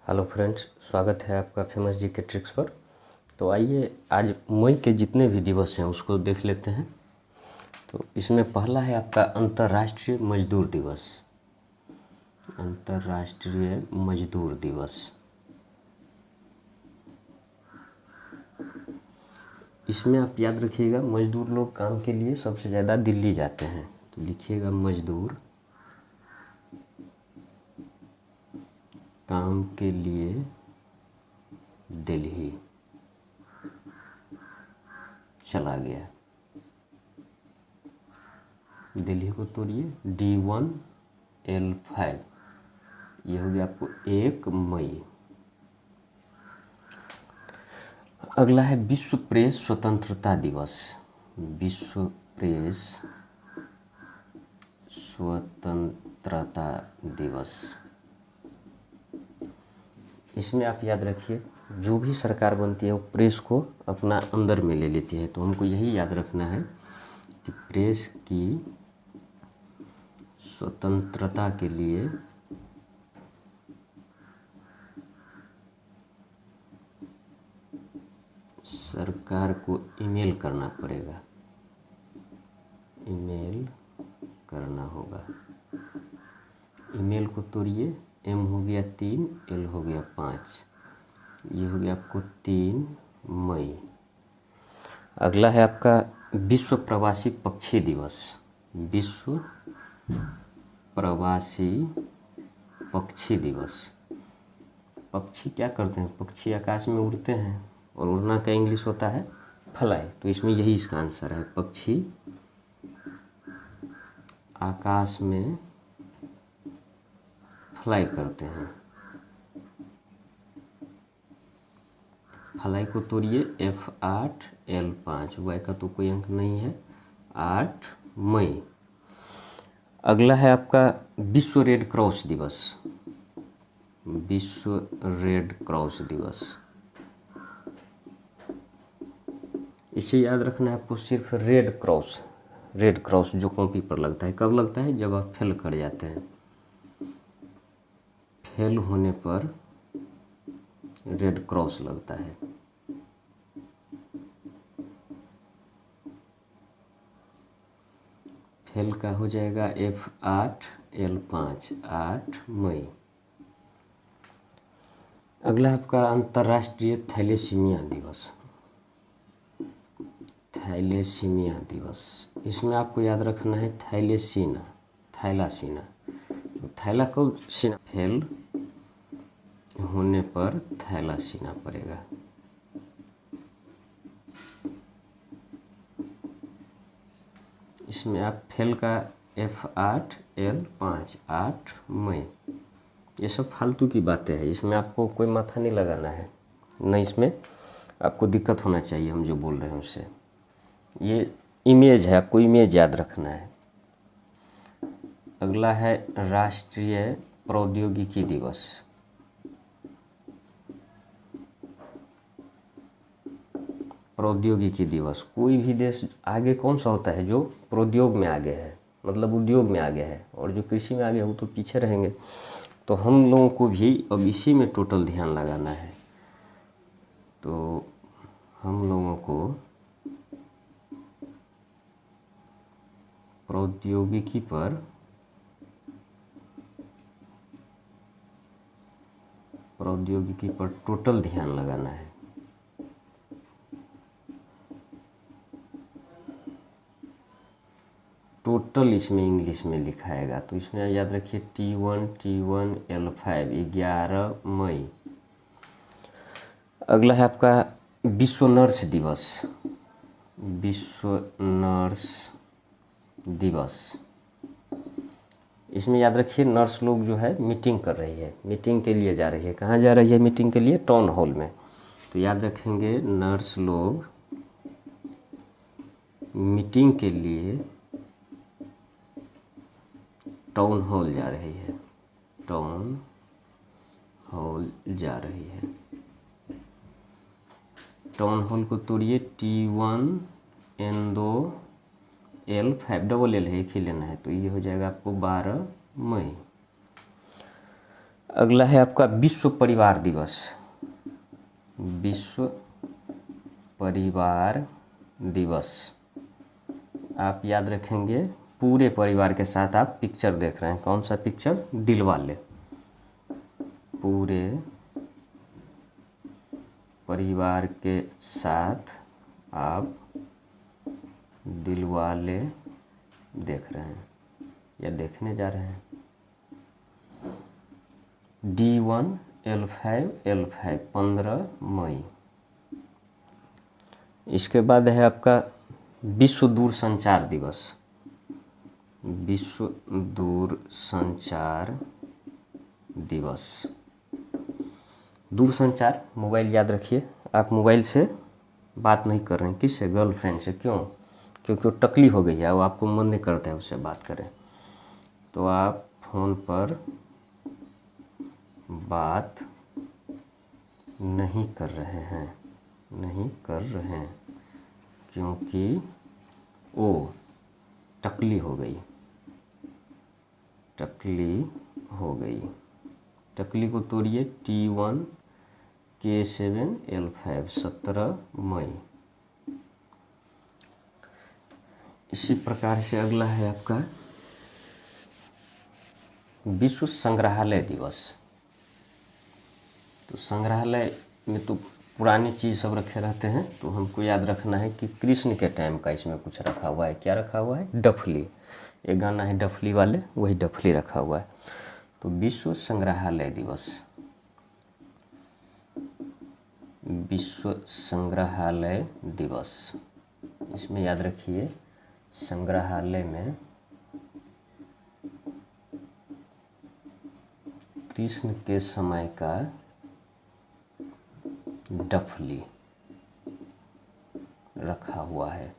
Hello friends, स्वागत है आपका फेमस जी के ट्रिक्स पर। तो आइए आज मई के जितने भी दिवस हैं उसको देख लेते हैं। तो इसमें पहला है आपका अंतर्राष्ट्रीय मजदूर दिवस। अंतर्राष्ट्रीय मजदूर दिवस, इसमें आप याद रखिएगा मजदूर लोग काम के लिए सबसे ज़्यादा दिल्ली जाते हैं। तो लिखिएगा मजदूर काम के लिए दिल्ली चला गया। दिल्ली को तोड़िए D1L5, ये हो गया आपको 1 मई। अगला है विश्व प्रेस स्वतंत्रता दिवस। विश्व प्रेस स्वतंत्रता दिवस, इसमें आप याद रखिए जो भी सरकार बनती है वो प्रेस को अपना अंदर में ले लेती है। तो हमको यही याद रखना है कि प्रेस की स्वतंत्रता के लिए सरकार को ईमेल करना पड़ेगा, ईमेल करना होगा। ईमेल को तोड़िए, M हो गया 3, L हो गया 5, ये हो गया आपको 3 मई। अगला है आपका विश्व प्रवासी पक्षी दिवस। विश्व प्रवासी पक्षी दिवस, पक्षी क्या करते हैं? पक्षी आकाश में उड़ते हैं और उड़ना का इंग्लिश होता है फ्लाई। तो इसमें यही इसका आंसर है, पक्षी आकाश में फ्लाई करते हैं। फ्लाई को तोड़िए F8 L5, Y का तो कोई अंक नहीं है, 8 मई। अगला है आपका विश्व रेड क्रॉस दिवस। विश्व रेड क्रॉस दिवस, इसे याद रखना है आपको सिर्फ रेड क्रॉस जो कॉपी पर लगता है। कब लगता है? जब आप फेल कर जाते हैं। फेल होने पर रेड क्रॉस लगता है। फेल का हो जाएगा F8 L5, 8 मई। अगला आपका अंतर्राष्ट्रीय थैलेसीमिया दिवस। थैलेसीमिया दिवस, इसमें आपको याद रखना है थैलासीना। तो थैला को सीना, फेल होने पर थैलासीना पड़ेगा। इसमें आप फेल का F8 L5, 8 मई। ये सब फालतू की बातें हैं, इसमें आपको कोई माथा नहीं लगाना है, न इसमें आपको दिक्कत होना चाहिए हम जो बोल रहे हैं उससे। ये इमेज है, आपको इमेज याद रखना है। अगला है राष्ट्रीय प्रौद्योगिकी दिवस। प्रौद्योगिकी दिवस, कोई भी देश आगे कौन सा होता है? जो प्रौद्योग में आगे है, मतलब उद्योग में आगे है, और जो कृषि में आगे है वो तो पीछे रहेंगे। तो हम लोगों को भी अब इसी में टोटल ध्यान लगाना है। तो हम लोगों को प्रौद्योगिकी पर टोटल ध्यान लगाना है। टोटल इसमें इंग्लिश में लिखाएगा, तो इसमें याद रखिए T1 L5, 11 मई। अगला है आपका विश्व नर्स दिवस। विश्व नर्स दिवस, इसमें याद रखिए नर्स लोग जो है मीटिंग कर रही है, मीटिंग के लिए जा रही है। कहाँ जा रही है मीटिंग के लिए? टाउन हॉल में। तो याद रखेंगे नर्स लोग मीटिंग के लिए टाउन हॉल जा रही है, टाउन हॉल जा रही है। टाउन हॉल को तोड़िए T1N2L5, डबल L है, एक ही लेना है। तो ये हो जाएगा आपको 12 मई। अगला है आपका विश्व परिवार दिवस। विश्व परिवार दिवस आप याद रखेंगे, पूरे परिवार के साथ आप पिक्चर देख रहे हैं। कौन सा पिक्चर? दिल वाले। पूरे परिवार के साथ आप दिल वाले देख रहे हैं या देखने जा रहे हैं। D1L5L5 15 मई। इसके बाद है आपका विश्व दूरसंचार दिवस। विश्व दूरसंचार दिवस। दूरसंचार मोबाइल याद रखिए। आप मोबाइल से बात नहीं कर रहे हैं, किससे? गर्लफ्रेंड से। क्यों? क्योंकि वो टकली हो गई है, वो आपको मन नहीं करता है उससे बात करें, तो आप फ़ोन पर बात नहीं कर रहे हैं, नहीं कर रहे हैं क्योंकि वो टकली हो गई, टकली हो गई। टकली को तोड़िए। T1K7L5 17 मई। इसी प्रकार से अगला है आपका विश्व संग्रहालय दिवस। तो संग्रहालय में तो पुरानी चीज़ सब रखे रहते हैं, तो हमको याद रखना है कि कृष्ण के टाइम का इसमें कुछ रखा हुआ है। क्या रखा हुआ है? डफली। एक गाना है डफली वाले, वही डफली रखा हुआ है। तो विश्व संग्रहालय दिवस। विश्व संग्रहालय दिवस, इसमें याद रखिए संग्रहालय में कृष्ण के समय का डफली रखा हुआ है।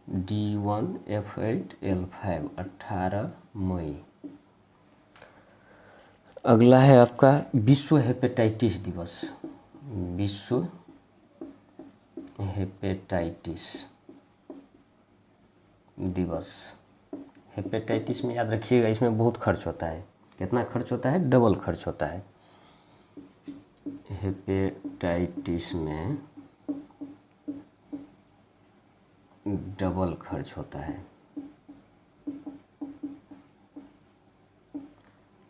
D1F8L5 18 मई। अगला है आपका विश्व हेपेटाइटिस दिवस। विश्व हेपेटाइटिस दिवस। हेपेटाइटिस में याद रखिएगा, इसमें बहुत खर्च होता है। कितना खर्च होता है? डबल खर्च होता है। हेपेटाइटिस में डबल खर्च होता है।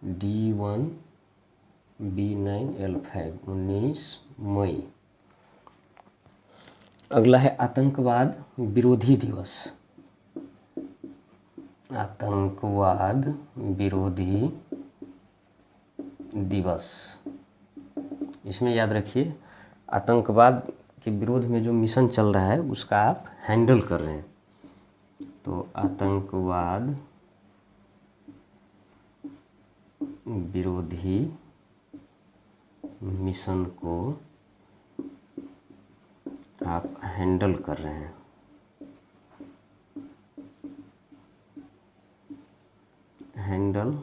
D1B9L5 19 मई। अगला है आतंकवाद विरोधी दिवस। आतंकवाद विरोधी दिवस। इसमें याद रखिए आतंकवाद के विरोध में जो मिशन चल रहा है उसका आप हैंडल कर रहे हैं। तो आतंकवाद विरोधी मिशन को आप हैंडल कर रहे हैं। हैंडल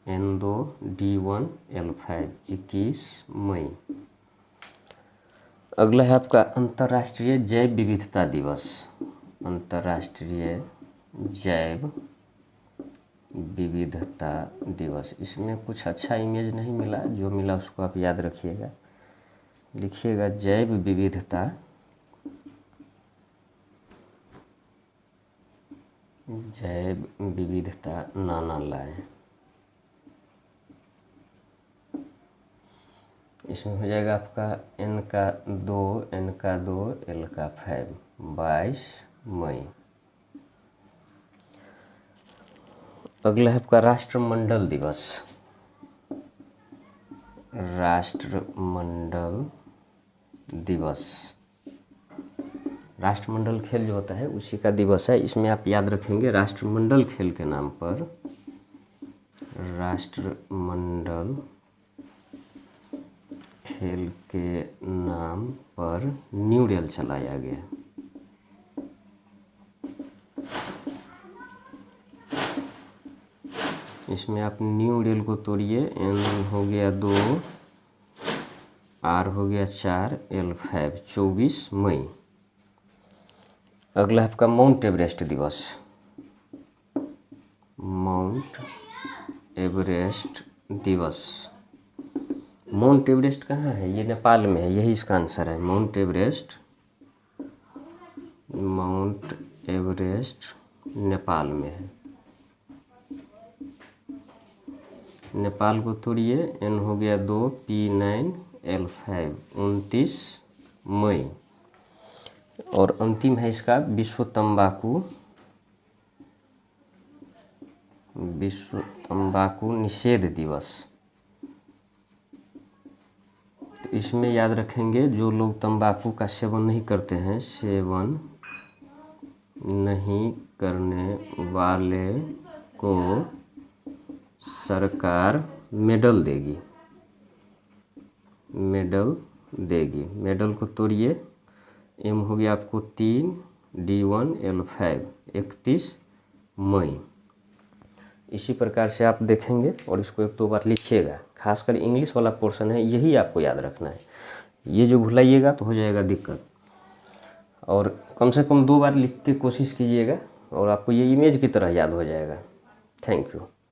N2 D1L5 21 मई। अगला है आपका अंतर्राष्ट्रीय जैव विविधता दिवस। अंतर्राष्ट्रीय जैव विविधता दिवस। इसमें कुछ अच्छा इमेज नहीं मिला, जो मिला उसको आप याद रखिएगा। लिखिएगा जैव विविधता, जैव विविधता नाना लाए। इसमें हो जाएगा आपका N का 2 N का 2 L का 5 22 मई। अगला है आपका राष्ट्रमंडल दिवस। राष्ट्रमंडल दिवस। राष्ट्रमंडल खेल जो होता है उसी का दिवस है। इसमें आप याद रखेंगे राष्ट्रमंडल खेल के नाम पर, राष्ट्रमंडल खेल के नाम पर न्यू रेल चलाया गया। इसमें आप न्यू रेल को तोड़िए। N हो गया 2, R हो गया 4, L5 24 मई। अगला आपका माउंट एवरेस्ट दिवस। माउंट एवरेस्ट दिवस। माउंट एवरेस्ट कहाँ है? ये नेपाल में है, यही इसका आंसर है। माउंट एवरेस्ट नेपाल में है। नेपाल को तोड़िए, N हो गया 2 P9 L5 29 मई। और अंतिम है इसका विश्व तंबाकू निषेध दिवस। तो इसमें याद रखेंगे, जो लोग तंबाकू का सेवन नहीं करते हैं, सेवन नहीं करने वाले को सरकार मेडल देगी। मेडल को तोड़िए, M हो गया आपको 3 D1 L5 31 मई। इसी प्रकार से आप देखेंगे और इसको 1-2 बार लिखिएगा। खासकर इंग्लिश वाला पोर्शन है, यही आपको याद रखना है। ये जो भुलाइएगा तो हो जाएगा दिक्कत। और कम से कम 2 बार लिख के कोशिश कीजिएगा और आपको ये इमेज की तरह याद हो जाएगा। Thank you.